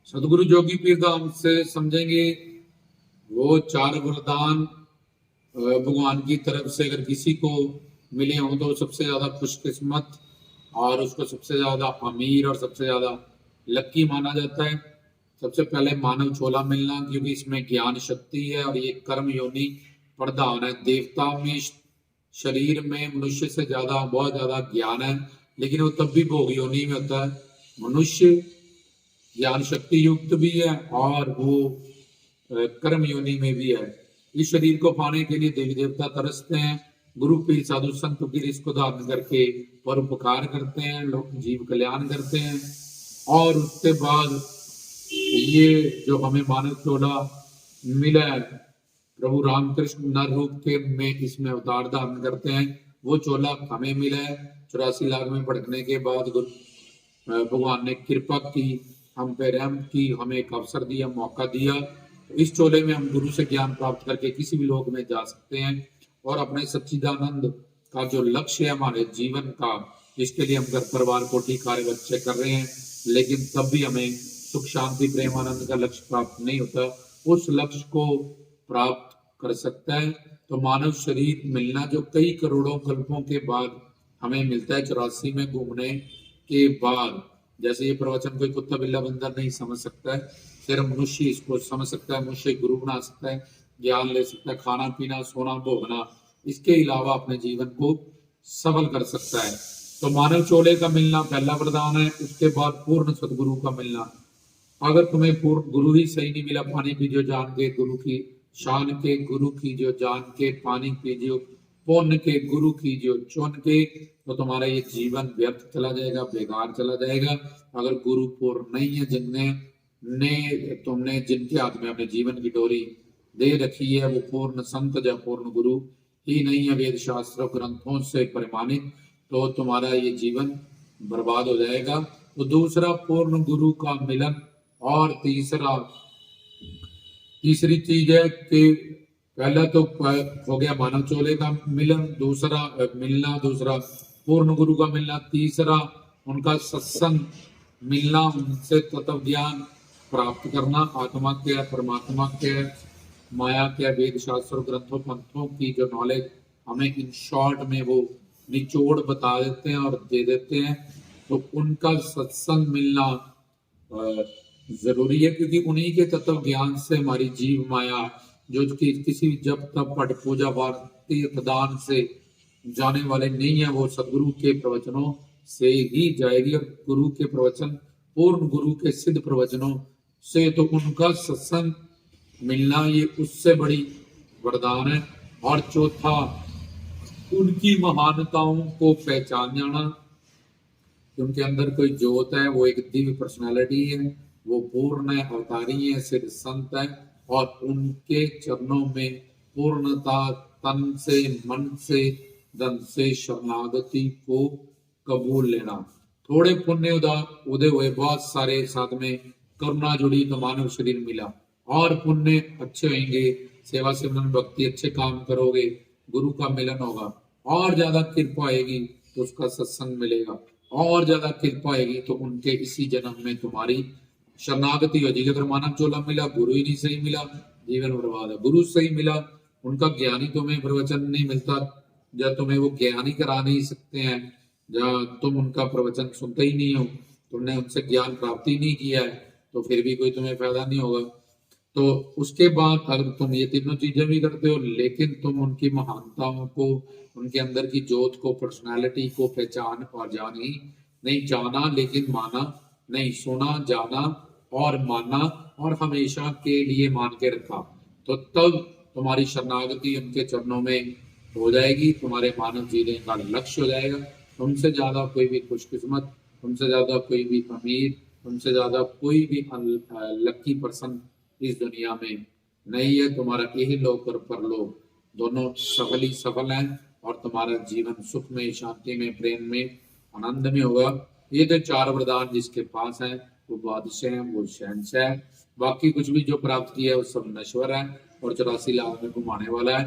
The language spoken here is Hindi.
सदगुरु जोगी पीर धाम से समझेंगे वो चार वरदान भगवान की तरफ से अगर किसी को मिले हों तो सबसे ज्यादा खुशकिस्मत और उसको सबसे ज्यादा अमीर और सबसे ज्यादा लक्की माना जाता है। सबसे पहले मानव चोला मिलना, क्योंकि इसमें ज्ञान शक्ति है और ये कर्म योनि प्रधान है। देवता में शरीर में मनुष्य से ज्यादा बहुत ज्यादा ज्ञान है, लेकिन वो तब भी भोग योनि में होता है। मनुष्य ज्ञान शक्ति युक्त भी है और वो कर्म योनि में भी है। इस शरीर को पाने के लिए देवी देवता तरसते हैं, गुरु पीर साधु संत पीर इसको धारण करके परोपकार करते हैं, लोग जीव कल्याण करते हैं। और उसके बाद ये जो हमें मानव चोला मिला है, प्रभु रामकृष्ण नर रूप के में इसमें अवतार धारण करते हैं, वो चोला हमें मिला है। 84 लाख में भटकने के बाद भगवान ने कृपा की, हम पे रहम की, हमें एक अवसर दिया, मौका दिया। इस चोले में हम गुरु से ज्ञान प्राप्त करके किसी भी लोक में जा सकते हैं और अपने सच्चिदानंद का जो लक्ष्य है हमारे जीवन का, जिसके लिए हम घर परिवार कोटि कार्य बच्चे कर रहे हैं, लेकिन तब भी हमें सुख शांति प्रेम आनंद का लक्ष्य प्राप्त नहीं होता, उस लक्ष्य को प्राप्त कर सकता है। तो मानव शरीर मिलना जो कई करोड़ों कल्पों के बाद हमें मिलता है, 84 में घूमने के बाद। जैसे ये प्रवचन कोई कुत्ता बिल्ला बंदर नहीं समझ सकता है, सिर्फ मनुष्य इसको समझ सकता है, मनुष्य गुरु बना सकता है, ज्ञान ले सकता है, खाना पीना सोना भोगना, इसके अलावा अपने जीवन को सफल कर सकता है। तो मानव चोले का मिलना पहला वरदान है। उसके बाद पूर्ण सदगुरु का मिलना। अगर तुम्हें पूर्ण गुरु ही सही नहीं मिला, पानी पीजियो जान के गुरु की शान के, गुरु कीजियो जान के पानी पीजियो पुण्य के, गुरु कीजियो चुन के, तो तुम्हारा ये जीवन व्यर्थ चला जाएगा, बेकार चला जाएगा। अगर गुरु पूर्ण नहीं है, तुमने जिनके हाथ में अपने जीवन की डोरी दे रखी है, वो पूर्ण संत या पूर्ण गुरु ही नहीं है, वेद शास्त्र ग्रंथों से प्रमाणित, तो तुम्हारा ये जीवन बर्बाद हो जाएगा। तो दूसरा पूर्ण गुरु का मिलन, और तीसरी चीज है कि पहला तो हो गया मानव चोले का मिलन, दूसरा पूर्ण गुरु का मिलना, तीसरा उनका सत्संग मिलना, उनसे तत्व ज्ञान प्राप्त करना, आत्मा क्या है, परमात्मा क्या है, माया क्या, वेद शास्त्र ग्रंथों पंथों की जो नॉलेज हमें इन शॉर्ट में वो निचोड़ बता देते हैं और दे देते हैं, तो उनका सत्संग मिलना जरूरी है, क्योंकि उन्हीं के तत्व ज्ञान से हमारी जीव माया जो कि किसी जब तक पट पूजा वार्ती प्रदान से जाने वाले नहीं है, वो सदगुरु के प्रवचनों से ही जाएगी। और गुरु के प्रवचन पूर्ण गुरु के सिद्ध प्रवचनों से, तो उनका सत्संग मिलना ये उससे बड़ी वरदान है। और चौथा, उनकी महानताओं को पहचान जाना, उनके अंदर कोई ज्योत है, वो एक दिव्य पर्सनालिटी है, वो पूर्ण है, अवतारी है, सिद्ध संत है, और उनके चरणों में पूर्णता तन से मन से धन से शरणागति को कबूल लेना। थोड़े पुण्य उदय हुए, बहुत सारे साथ में करुणा जुड़ी तो मानव शरीर मिला, और पुण्य अच्छे होंगे, सेवा सिमरन भक्ति अच्छे काम करोगे, गुरु का मिलन होगा, और ज्यादा कृपा आएगी तो उसका सत्संग मिलेगा, और ज्यादा कृपा आएगी तो उनके इसी जन्म में तुम्हारी शरणागति हो जाएगी। अगर मानव चोला मिला, गुरु ही नहीं सही मिला, जीवन बर्बाद है। गुरु सही मिला, उनका ज्ञान ही तुम्हें प्रवचन नहीं मिलता, जब तुम्हें वो ज्ञान ही करा नहीं सकते हैं, जब तुम उनका प्रवचन सुनते ही नहीं हो, तुमने उनसे ज्ञान प्राप्ति नहीं किया है, तो फिर भी कोई तुम्हें फायदा नहीं होगा। तो उसके बाद अगर तुम ये तीनों चीजें भी करते हो, लेकिन तुम उनकी महानताओं को, उनके अंदर की जोत को, पर्सनालिटी को पहचान और जान ही नहीं, जाना लेकिन माना नहीं, सुना जाना और माना, और हमेशा के लिए मान के रखा, तो तब तुम्हारी शरणागति उनके चरणों में हो जाएगी, तुम्हारे मानव जीने का लक्ष्य हो जाएगा। तुमसे ज्यादा कोई भी खुशकिस्मत, तुमसे ज्यादा कोई भी अमीर, तुमसे ज्यादा कोई भी लक्की पर्सन इस दुनिया में नहीं है। तुम्हारा यही लोक और परलोक दोनों सफल ही सफल हैं, और तुम्हारा जीवन सुख में, शांति में, प्रेम में, आनंद में होगा। ये तो चार वरदान जिसके पास है वो बादशाह है, वो शहंशाह है। बाकी कुछ भी जो प्राप्त किया है वो सब नश्वर है और 84 लाख में घुमाने वाला है।